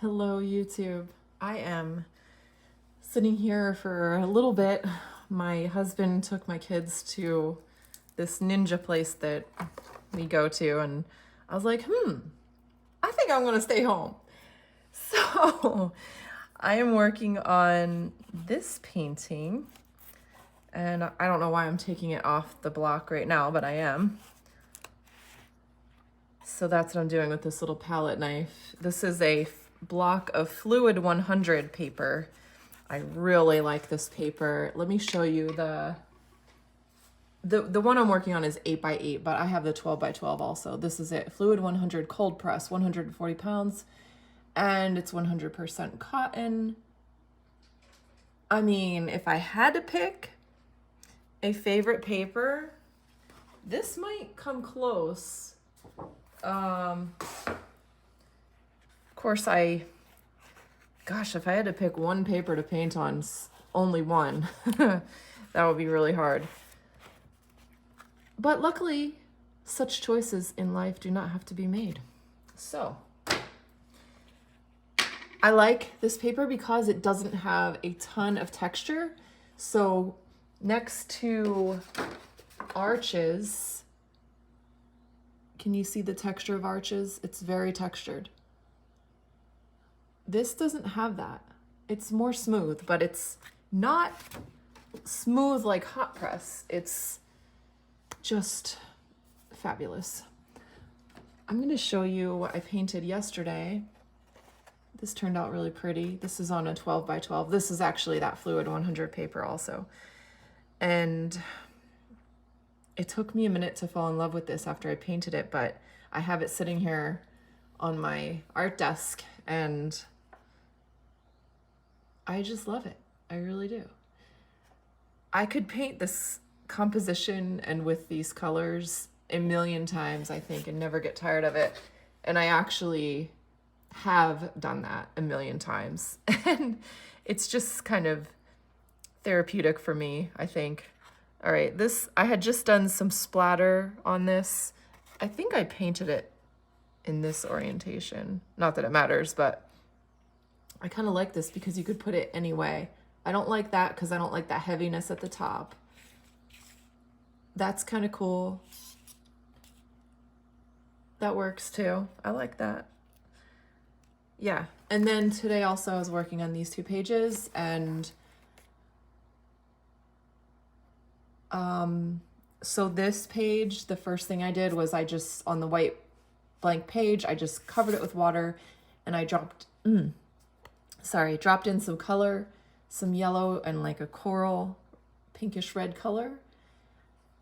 Hello, YouTube. I am sitting here for a little bit. My husband took my kids to this ninja place that we go to, and I was like, I think I'm gonna stay home. So I am working on this painting, and I don't know why I'm taking it off the block right now, but I am. So that's what I'm doing with this little palette knife. This is a block of Fluid 100 paper. I really like this paper. Let me show you the one I'm working on is 8x8, but I have the 12x12 also. This is it, Fluid 100 cold press, 140 pounds, and it's 100% cotton. I mean, if I had to pick a favorite paper, this might come close. Of course, if I had to pick one paper to paint on, only one, that would be really hard. But luckily, such choices in life do not have to be made. So, I like this paper because it doesn't have a ton of texture. So, next to arches, can you see the texture of arches? It's very textured. This doesn't have that. It's more smooth, but it's not smooth like hot press. It's just fabulous. I'm gonna show you what I painted yesterday. This turned out really pretty. This is on a 12x12. This is actually that Fluid 100 paper also. And it took me a minute to fall in love with this after I painted it, but I have it sitting here on my art desk and I just love it. I really do. I could paint this composition and with these colors a million times, I think, and never get tired of it. And I actually have done that a million times. And it's just kind of therapeutic for me, I think. All right, I had just done some splatter on this. I think I painted it in this orientation. Not that it matters, but I kind of like this because you could put it any way. I don't like that because I don't like that heaviness at the top. That's kind of cool. That works too. I like that. Yeah, and then today also I was working on these 2 pages, and so this page, the first thing I did was on the white blank page, I just covered it with water and I dropped in some color, some yellow and like a coral pinkish red color.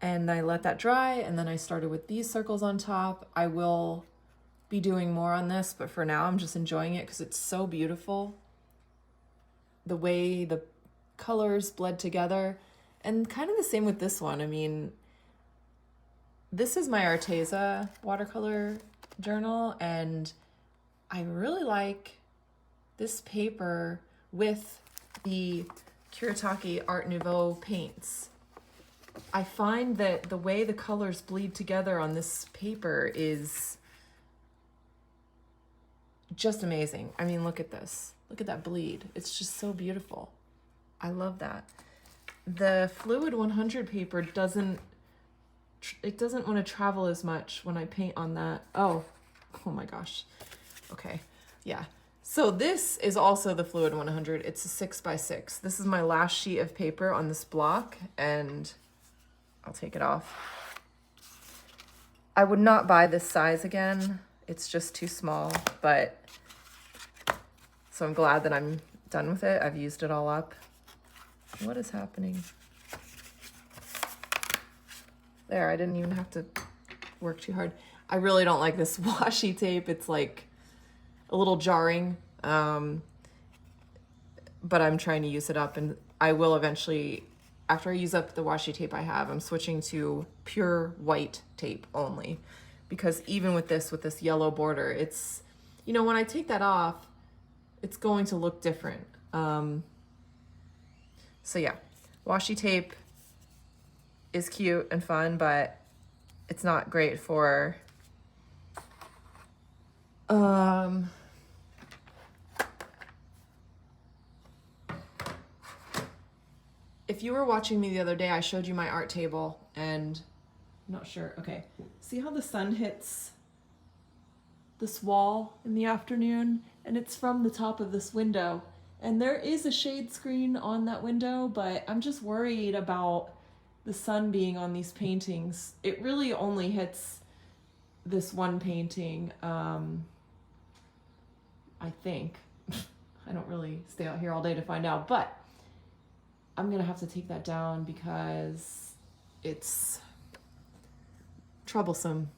And I let that dry, and then I started with these circles on top. I will be doing more on this, but for now I'm just enjoying it because it's so beautiful. The way the colors bled together. And kind of the same with this one. I mean, this is my Arteza watercolor journal, and I really like this paper with the Kuretake Art Nouveau paints. I find that the way the colors bleed together on this paper is just amazing. I mean, look at this. Look at that bleed. It's just so beautiful. I love that. The Fluid 100 paper doesn't want to travel as much when I paint on that. Oh my gosh. Okay, yeah. So this is also the Fluid 100. It's a 6x6. This is my last sheet of paper on this block, and I'll take it off. I would not buy this size again. It's just too small, but so I'm glad that I'm done with it. I've used it all up. What is happening? There, I didn't even have to work too hard. I really don't like this washi tape. It's like a little jarring, but I'm trying to use it up, and I will eventually, after I use up the washi tape I have, I'm switching to pure white tape only, because even with this yellow border, it's, when I take that off, it's going to look different. So yeah, washi tape is cute and fun, but it's not great for if you were watching me the other day, I showed you my art table, and I'm not sure. Okay, see how the sun hits this wall in the afternoon, and it's from the top of this window. And there is a shade screen on that window, but I'm just worried about the sun being on these paintings. It really only hits this one painting, I think. I don't really stay out here all day to find out, but I'm gonna have to take that down because it's troublesome,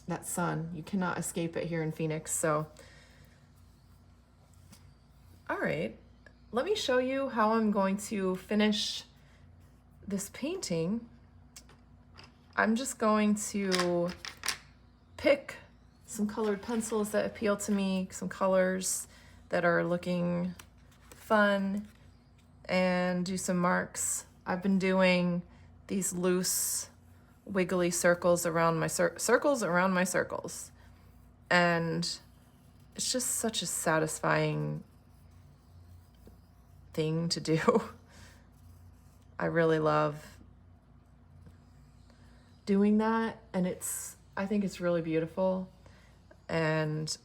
that sun. You cannot escape it here in Phoenix, so. All right, let me show you how I'm going to finish this painting. I'm just going to pick some colored pencils that appeal to me, some colors that are looking fun, and do some marks. I've been doing these loose, wiggly circles around my circles, and it's just such a satisfying thing to do. I really love doing that, and I think it's really beautiful. And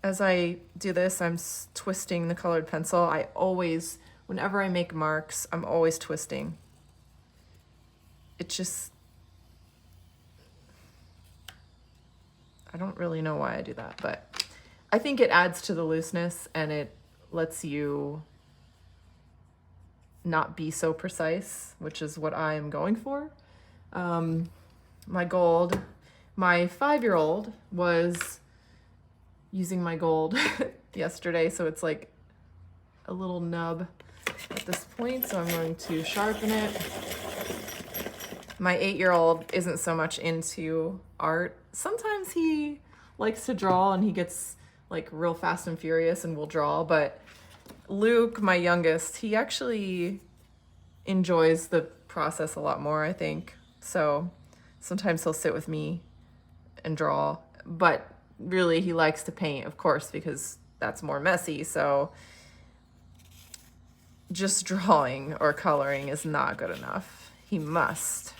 as I do this, I'm twisting the colored pencil. I always, whenever I make marks, I'm always twisting. It just, I don't really know why I do that, but I think it adds to the looseness, and it lets you not be so precise, which is what I am going for. My 5-year-old was using my gold yesterday, so it's like a little nub at this point, so I'm going to sharpen it. My 8-year-old isn't so much into art. Sometimes he likes to draw and he gets like real fast and furious and will draw, but Luke, my youngest, he actually enjoys the process a lot more, I think. So sometimes he'll sit with me and draw, but really he likes to paint, of course, because that's more messy. So just drawing or coloring is not good enough. He must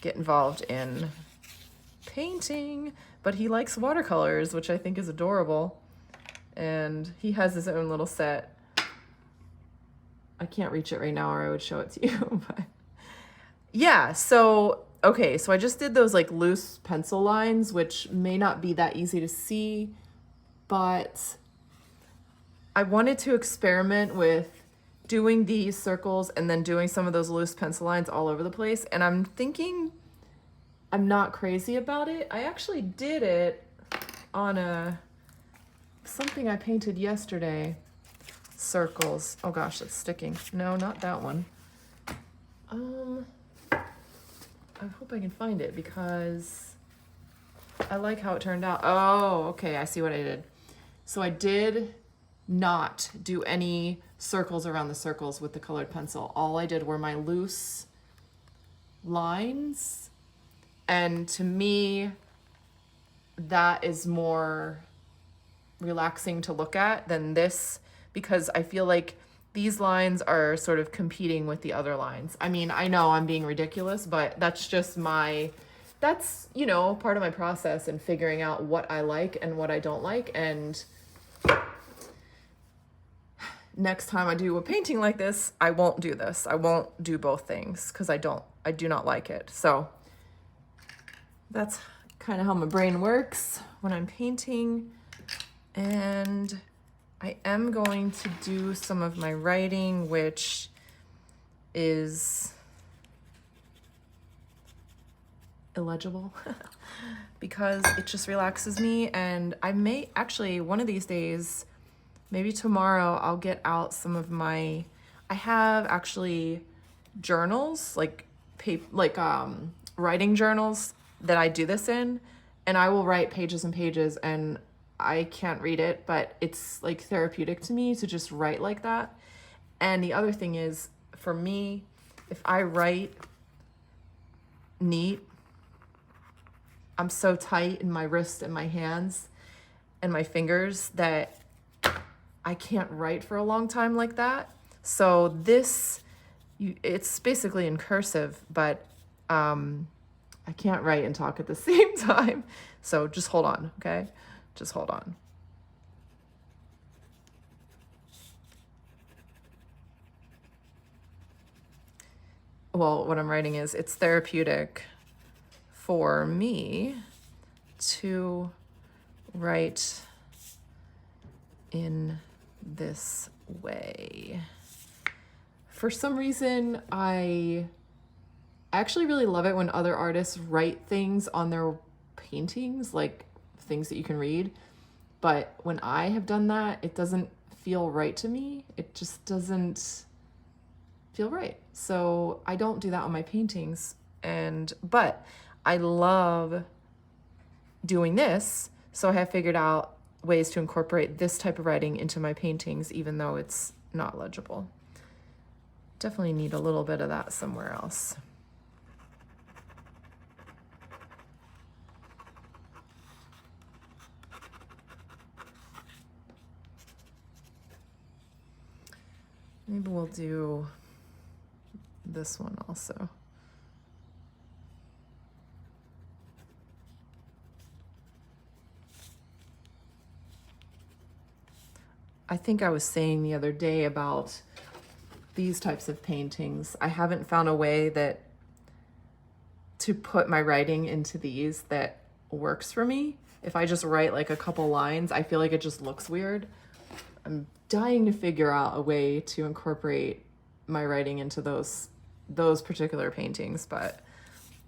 get involved in painting, but he likes watercolors, which I think is adorable. And he has his own little set. I can't reach it right now or I would show it to you, but yeah, so okay, so I just did those like loose pencil lines, which may not be that easy to see, but I wanted to experiment with doing these circles and then doing some of those loose pencil lines all over the place. And I'm thinking I'm not crazy about it. I actually did it on something I painted yesterday. Circles. Oh gosh, that's sticking. No, not that one. I hope I can find it because I like how it turned out. Oh, okay, I see what I did. So I did not do any circles around the circles with the colored pencil. All I did were my loose lines. And to me, that is more relaxing to look at than this, because I feel like these lines are sort of competing with the other lines. I mean, I know I'm being ridiculous, but that's just that's, you know, part of my process in figuring out what I like and what I don't like. And next time I do a painting like this, I won't do this. I won't do both things because I do not like it. So that's kind of how my brain works when I'm painting. And I am going to do some of my writing, which is illegible because it just relaxes me. And I may actually, one of these days, maybe tomorrow, I'll get out some of I have actually journals, like writing journals that I do this in, and I will write pages and pages, and I can't read it, but it's like therapeutic to me to just write like that. And the other thing is, for me, if I write neat, I'm so tight in my wrist and my hands and my fingers that I can't write for a long time like that. So this, it's basically in cursive, but I can't write and talk at the same time. So just hold on, okay? Just hold on. Well, what I'm writing is, it's therapeutic for me to write in this way. For some reason, I actually really love it when other artists write things on their paintings, like things that you can read. But when I have done that, it doesn't feel right to me. It just doesn't feel right. So I don't do that on my paintings. But I love doing this. So I have figured out ways to incorporate this type of writing into my paintings, even though it's not legible. Definitely need a little bit of that somewhere else. Maybe we'll do this one also. I think I was saying the other day about these types of paintings. I haven't found a way that to put my writing into these that works for me. If I just write like a couple lines, I feel like it just looks weird. I'm dying to figure out a way to incorporate my writing into those particular paintings, but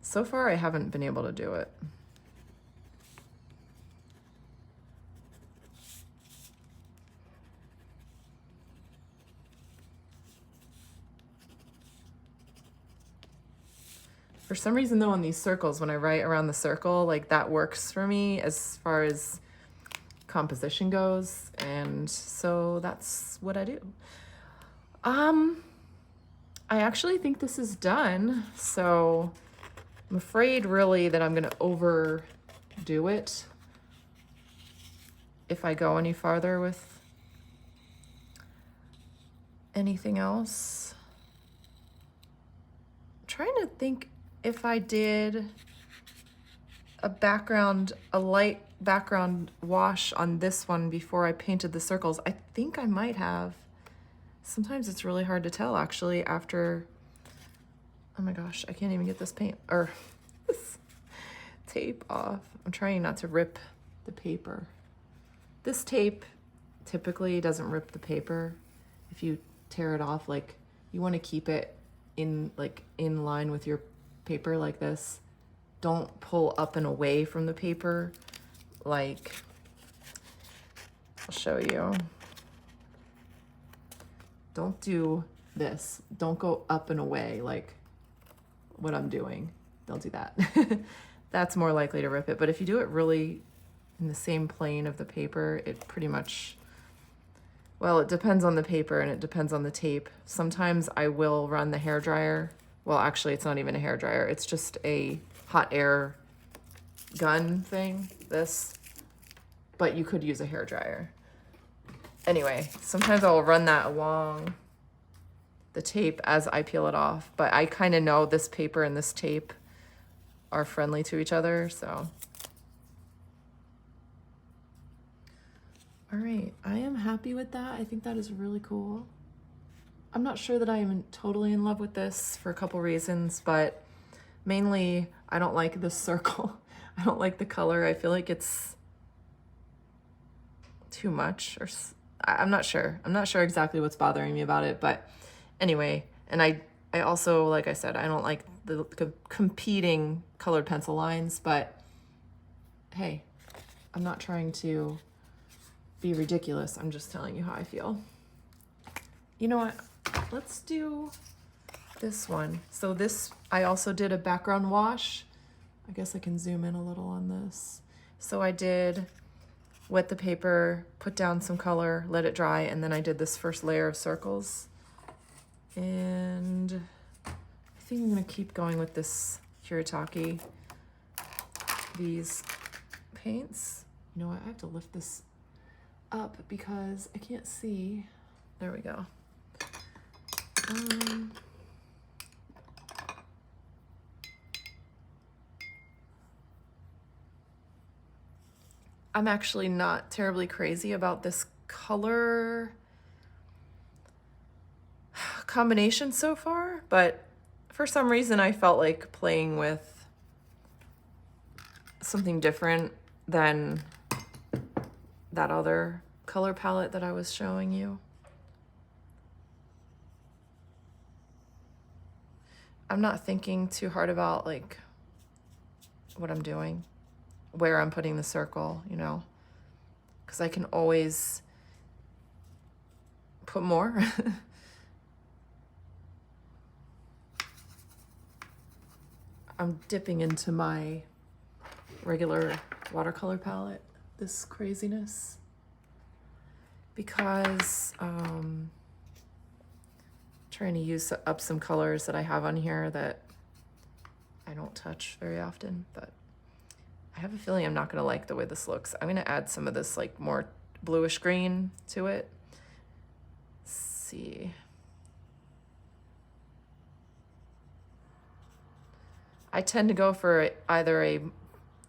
so far I haven't been able to do it. For some reason though, on these circles, when I write around the circle, like that works for me as far as composition goes, and so that's what I do. I actually think this is done, so I'm afraid really that I'm gonna overdo it if I go any farther with anything else. I'm trying to think if I did a light background wash on this one before I painted the circles. I think I might have. Sometimes it's really hard to tell actually after, oh my gosh, I can't even get this paint or this tape off. I'm trying not to rip the paper. This tape typically doesn't rip the paper. If you tear it off, like you want to keep it in line with your paper like this. Don't pull up and away from the paper. Like, I'll show you. Don't do this. Don't go up and away like what I'm doing. Don't do that. That's more likely to rip it. But if you do it really in the same plane of the paper, it pretty much, well, it depends on the paper and it depends on the tape. Sometimes I will run the hairdryer. Well, actually, it's not even a hairdryer. It's just a hot air gun thing, this. But you could use a hairdryer. Anyway, sometimes I'll run that along the tape as I peel it off. But I kind of know this paper and this tape are friendly to each other, so. All right, I am happy with that. I think that is really cool. I'm not sure that I am totally in love with this for a couple reasons, but mainly I don't like this circle. I don't like the color. I feel like it's too much, or I'm not sure. I'm not sure exactly what's bothering me about it, but anyway, and I also, like I said, I don't like the competing colored pencil lines, but hey, I'm not trying to be ridiculous. I'm just telling you how I feel. You know what? Let's do this one. So this, I also did a background wash. I guess I can zoom in a little on this. So I did wet the paper, put down some color, let it dry, and then I did this first layer of circles. And I think I'm gonna keep going with this Kuretake these paints. You know what, I have to lift this up because I can't see. There we go. I'm actually not terribly crazy about this color combination so far, but for some reason I felt like playing with something different than that other color palette that I was showing you. I'm not thinking too hard about like what I'm doing, where I'm putting the circle, you know, because I can always put more. I'm dipping into my regular watercolor palette, this craziness, because trying to use up some colors that I have on here that I don't touch very often, but I have a feeling I'm not gonna like the way this looks. I'm gonna add some of this like more bluish green to it. Let's see. I tend to go for either a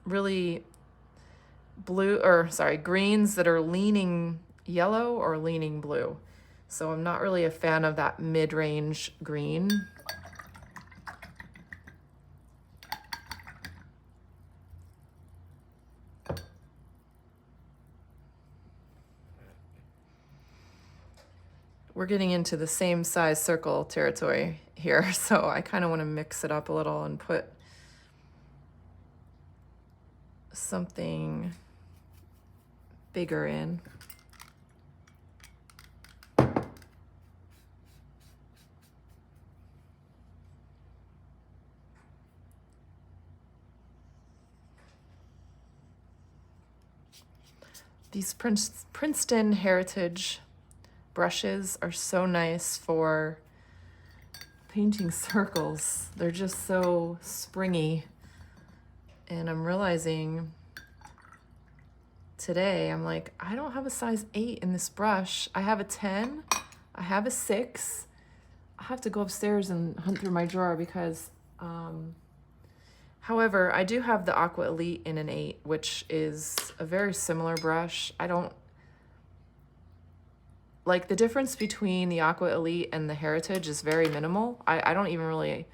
really greens that are leaning yellow or leaning blue. So I'm not really a fan of that mid-range green. We're getting into the same size circle territory here, so I kind of want to mix it up a little and put something bigger in. These Princeton Heritage brushes are so nice for painting circles. They're just so springy. And I'm realizing today, I'm like, I don't have a size 8 in this brush. I have a 10, I have a 6. I have to go upstairs and hunt through my drawer because, however, I do have the Aqua Elite in an 8, which is a very similar brush. I don't, like the difference between the Aqua Elite and the Heritage is very minimal. I don't even really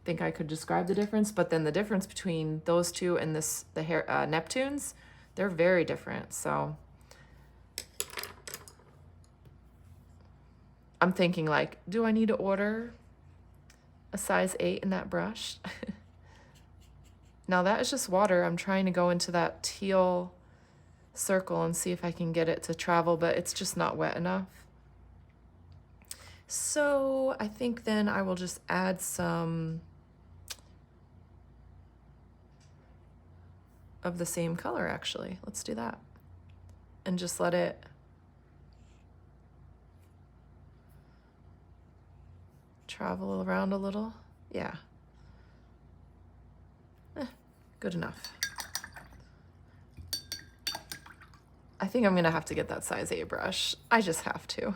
think I could describe the difference, but then the difference between those two and the Neptunes, they're very different. So I'm thinking like, do I need to order a size 8 in that brush? Now that is just water. I'm trying to go into that teal circle and see if I can get it to travel, but it's just not wet enough. So I think then I will just add some of the same color, actually. Let's do that. And just let it travel around a little. Yeah. Good enough. I think I'm gonna have to get that size 8 brush. I just have to.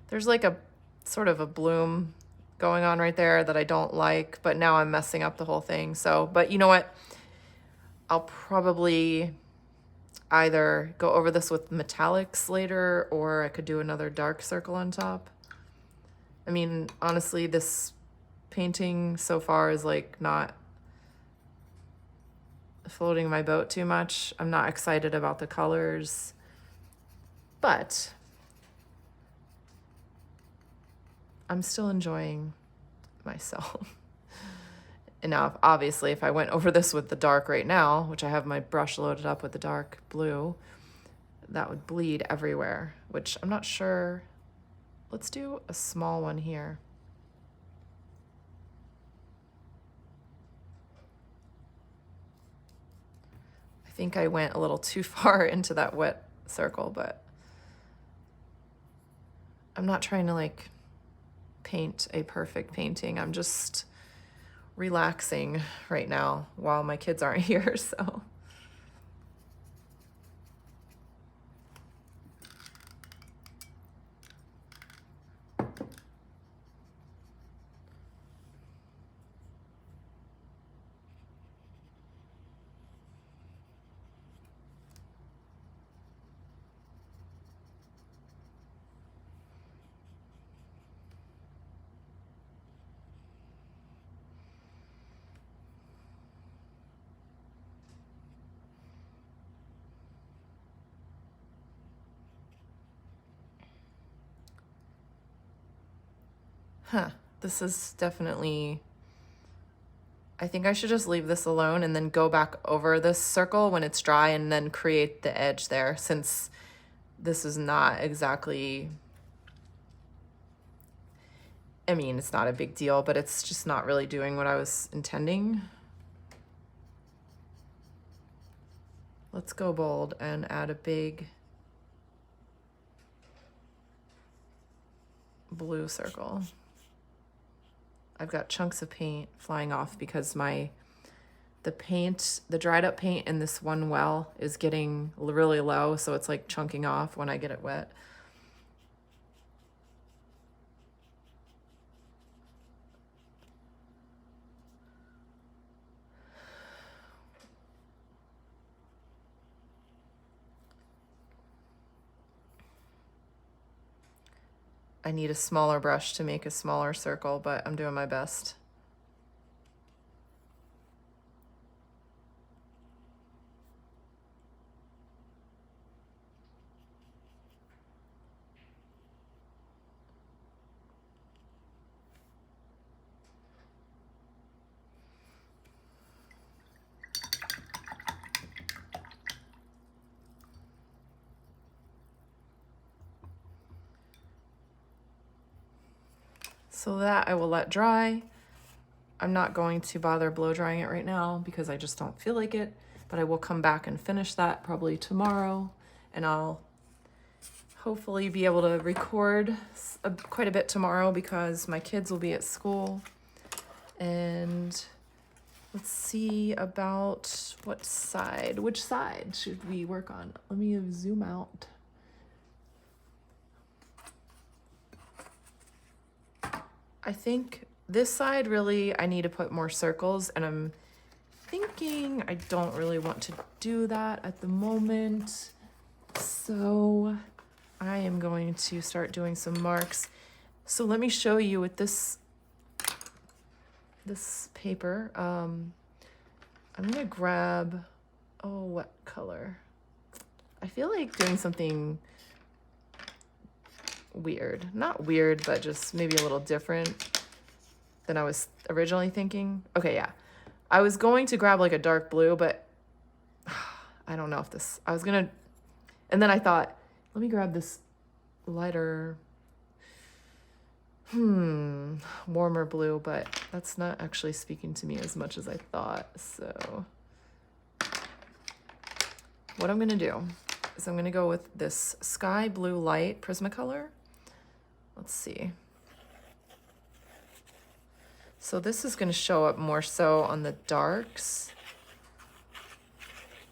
There's like a sort of a bloom going on right there that I don't like, but now I'm messing up the whole thing. So, but you know what? I'll probably either go over this with metallics later, or I could do another dark circle on top. I mean, honestly, this painting so far is like not floating my boat too much. I'm not excited about the colors, but I'm still enjoying myself. And now, obviously, if I went over this with the dark right now, which I have my brush loaded up with the dark blue, that would bleed everywhere, which I'm not sure. Let's do a small one here. I think I went a little too far into that wet circle, but I'm not trying to like paint a perfect painting. I'm just relaxing right now while my kids aren't here, so. Huh, this is definitely, I think I should just leave this alone and then go back over this circle when it's dry and then create the edge there, since this is not exactly, I mean, it's not a big deal, but it's just not really doing what I was intending. Let's go bold and add a big blue circle. I've got chunks of paint flying off because the dried up paint in this one well is getting really low, so it's like chunking off when I get it wet. I need a smaller brush to make a smaller circle, but I'm doing my best. So that I will let dry. I'm not going to bother blow drying it right now because I just don't feel like it, but I will come back and finish that probably tomorrow, and I'll hopefully be able to record quite a bit tomorrow because my kids will be at school. And let's see about which side should we work on? Let me zoom out. I think this side really, I need to put more circles, and I'm thinking I don't really want to do that at the moment. So I am going to start doing some marks. So let me show you with this paper. I'm gonna grab, what color? I feel like doing something weird. Not weird, but just maybe a little different than I was originally thinking. Okay, yeah. I was going to grab like a dark blue, but I don't know if this, and then I thought, let me grab this lighter, warmer blue, but that's not actually speaking to me as much as I thought. So what I'm gonna do is I'm gonna go with this sky blue light Prismacolor. Let's see. So this is gonna show up more so on the darks,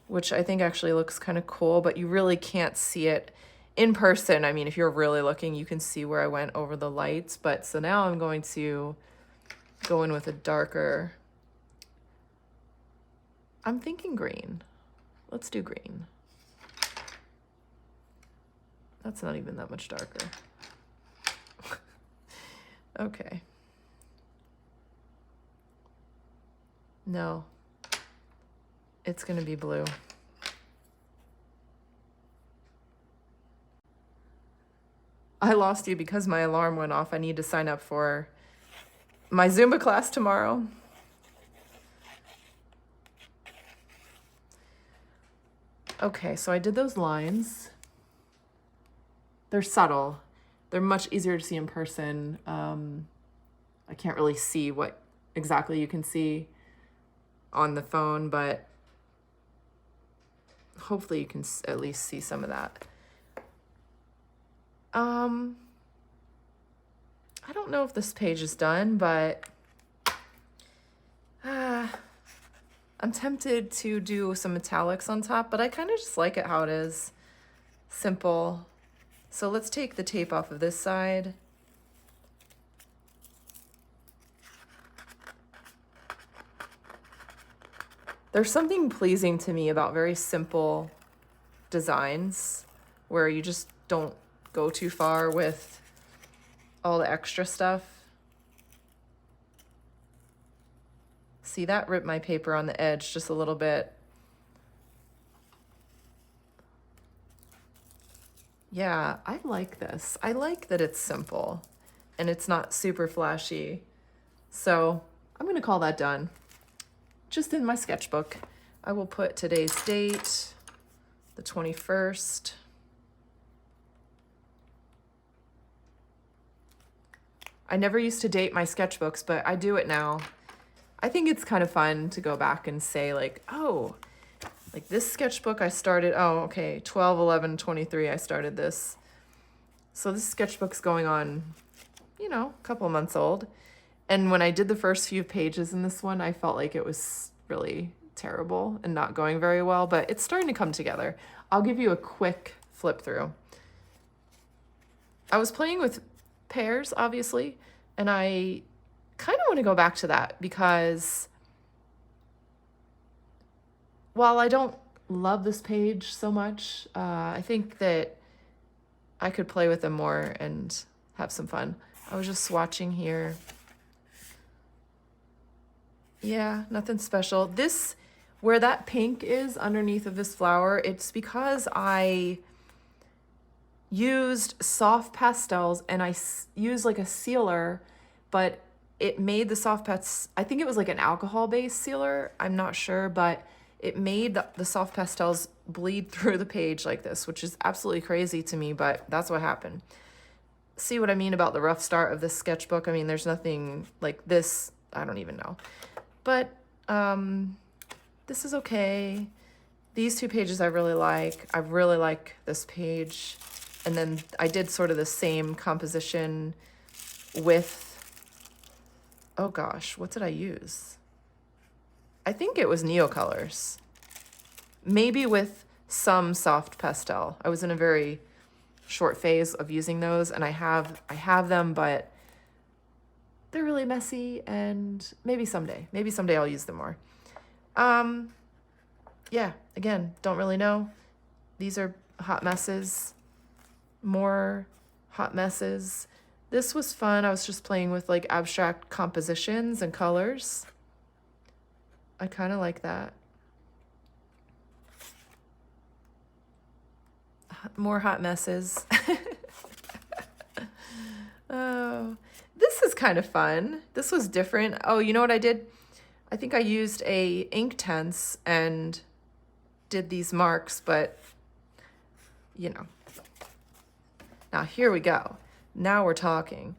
which I think actually looks kind of cool, but you really can't see it in person. I mean, if you're really looking, you can see where I went over the lights, but so now I'm going to go in with a darker, I'm thinking green. Let's do green. That's not even that much darker. Okay. No, it's gonna be blue. I lost you because my alarm went off. I need to sign up for my Zumba class tomorrow. Okay, so I did those lines. They're subtle. They're much easier to see in person. I can't really see what exactly you can see on the phone, but hopefully you can at least see some of that. I don't know if this page is done, but I'm tempted to do some metallics on top, but I kind of just like it how it is. Simple. So let's take the tape off of this side. There's something pleasing to me about very simple designs where you just don't go too far with all the extra stuff. See, that ripped my paper on the edge just a little bit. Yeah, I like this. I like that it's simple and it's not super flashy. So I'm gonna call that done. Just in my sketchbook, I will put today's date, the 21st. I never used to date my sketchbooks, but I do it now. I think it's kind of fun to go back and say like, oh, like this sketchbook I started, oh, okay, 12/11/23 I started this. So this sketchbook's going on, you know, a couple months old. And when I did the first few pages in this one, I felt like it was really terrible and not going very well, but it's starting to come together. I'll give you a quick flip through. I was playing with pairs, obviously, and I kind of want to go back to that because while I don't love this page so much, I think that I could play with them more and have some fun. I was just swatching here. Yeah, nothing special. This, where that pink is underneath of this flower, it's because I used soft pastels and I used like a sealer, but it made the soft pastels, I think it was like an alcohol-based sealer, I'm not sure, but it made the soft pastels bleed through the page like this, which is absolutely crazy to me, but that's what happened. See what I mean about the rough start of this sketchbook? I mean, there's nothing like this, I don't even know. But this is okay. These two pages I really like. I really like this page. And then I did sort of the same composition with, oh gosh, what did I use? I think it was Neocolors. Maybe with some soft pastel. I was in a very short phase of using those, and I have them, but they're really messy, and maybe someday I'll use them more. Yeah, again, don't really know. These are hot messes, more hot messes. This was fun. I was just playing with like abstract compositions and colors. I kind of like that. More hot messes. Oh, this is kind of fun. This was different. Oh, you know what I did? I think I used a ink tense and did these marks, but you know. Now here we go. Now we're talking.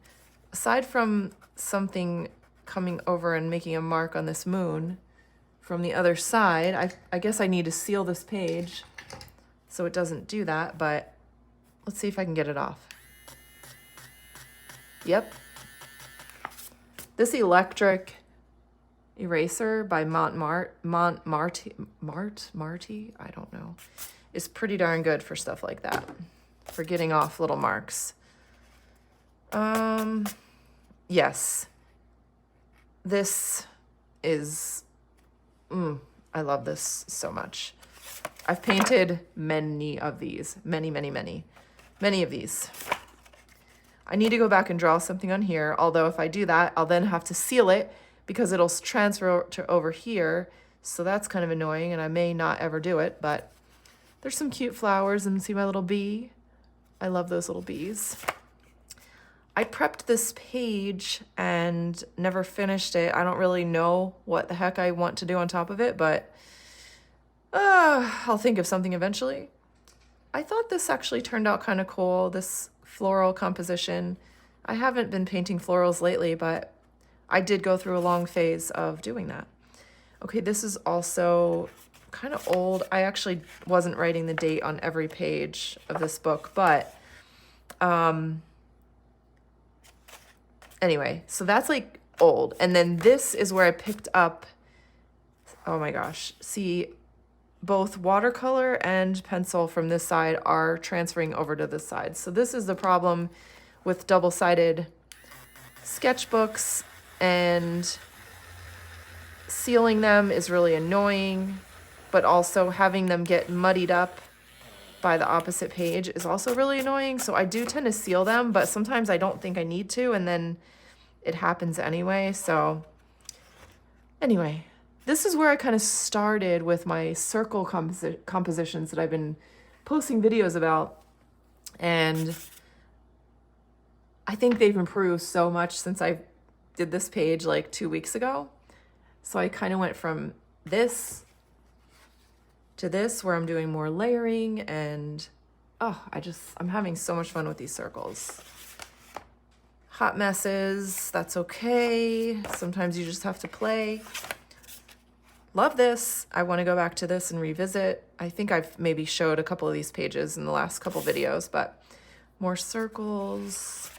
Aside from something coming over and making a mark on this moon from the other side, I guess I need to seal this page so it doesn't do that, but let's see if I can get it off. Yep. This electric eraser by Montmartre, I don't know, is pretty darn good for stuff like that, for getting off little marks. Yes, this is, I love this so much. I've painted many of these, many of these. I need to go back and draw something on here, although if I do that, I'll then have to seal it because it'll transfer to over here. So that's kind of annoying, and I may not ever do it, but there's some cute flowers, and see my little bee? I love those little bees. I prepped this page and never finished it. I don't really know what the heck I want to do on top of it, but I'll think of something eventually. I thought this actually turned out kind of cool, this floral composition. I haven't been painting florals lately, but I did go through a long phase of doing that. Okay, this is also kind of old. I actually wasn't writing the date on every page of this book, but anyway, so that's like old. And then this is where I picked up Oh my gosh. See, both watercolor and pencil from this side are transferring over to this side. So this is the problem with double-sided sketchbooks, and sealing them is really annoying, but also having them get muddied up by the opposite page is also really annoying. So I do tend to seal them, but sometimes I don't think I need to, and then it happens anyway. So anyway, this is where I kind of started with my circle compositions that I've been posting videos about. And I think they've improved so much since I did this page like 2 weeks ago. So I kind of went from this to this, where I'm doing more layering, and I'm having so much fun with these circles. Hot messes, that's okay. Sometimes you just have to play. Love this. I want to go back to this and revisit. I think I've maybe showed a couple of these pages in the last couple videos, but more circles.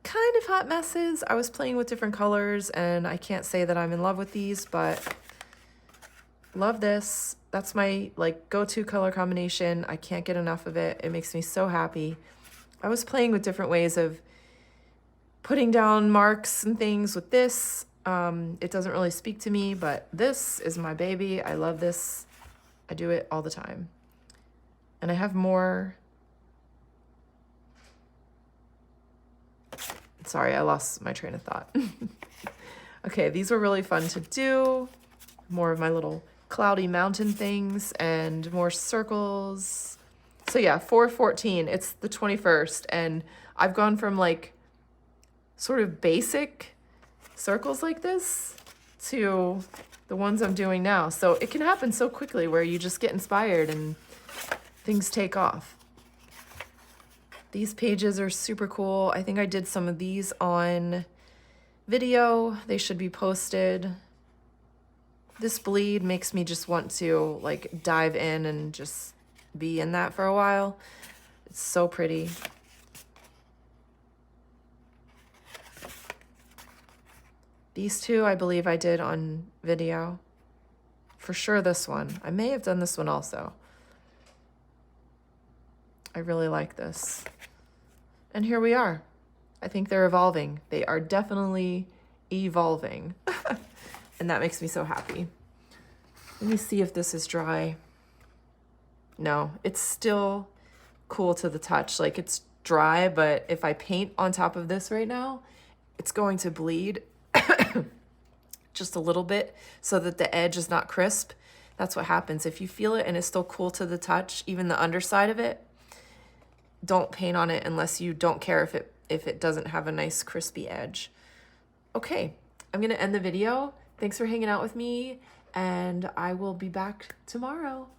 Kind of hot messes. I was playing with different colors, and I can't say that I'm in love with these, but love this. That's my like go-to color combination. I can't get enough of it. It makes me so happy. I was playing with different ways of putting down marks and things with this. It doesn't really speak to me, but this is my baby. I love this. I do it all the time. And I have more. Sorry, I lost my train of thought. Okay, these were really fun to do. More of my little cloudy mountain things and more circles. So yeah, 4/14, it's the 21st, and I've gone from like sort of basic circles like this to the ones I'm doing now. So it can happen so quickly where you just get inspired and things take off. These pages are super cool. I think I did some of these on video. They should be posted. This bleed makes me just want to like dive in and just be in that for a while. It's so pretty. These two, I believe I did on video. For sure this one. I may have done this one also. I really like this. And here we are. I think they're evolving. They are definitely evolving. And that makes me so happy. Let me see if this is dry. No, it's still cool to the touch. Like it's dry, but if I paint on top of this right now, it's going to bleed just a little bit so that the edge is not crisp. That's what happens. If you feel it and it's still cool to the touch, even the underside of it, don't paint on it unless you don't care if it doesn't have a nice crispy edge. Okay, I'm gonna end the video. Thanks for hanging out with me, and I will be back tomorrow.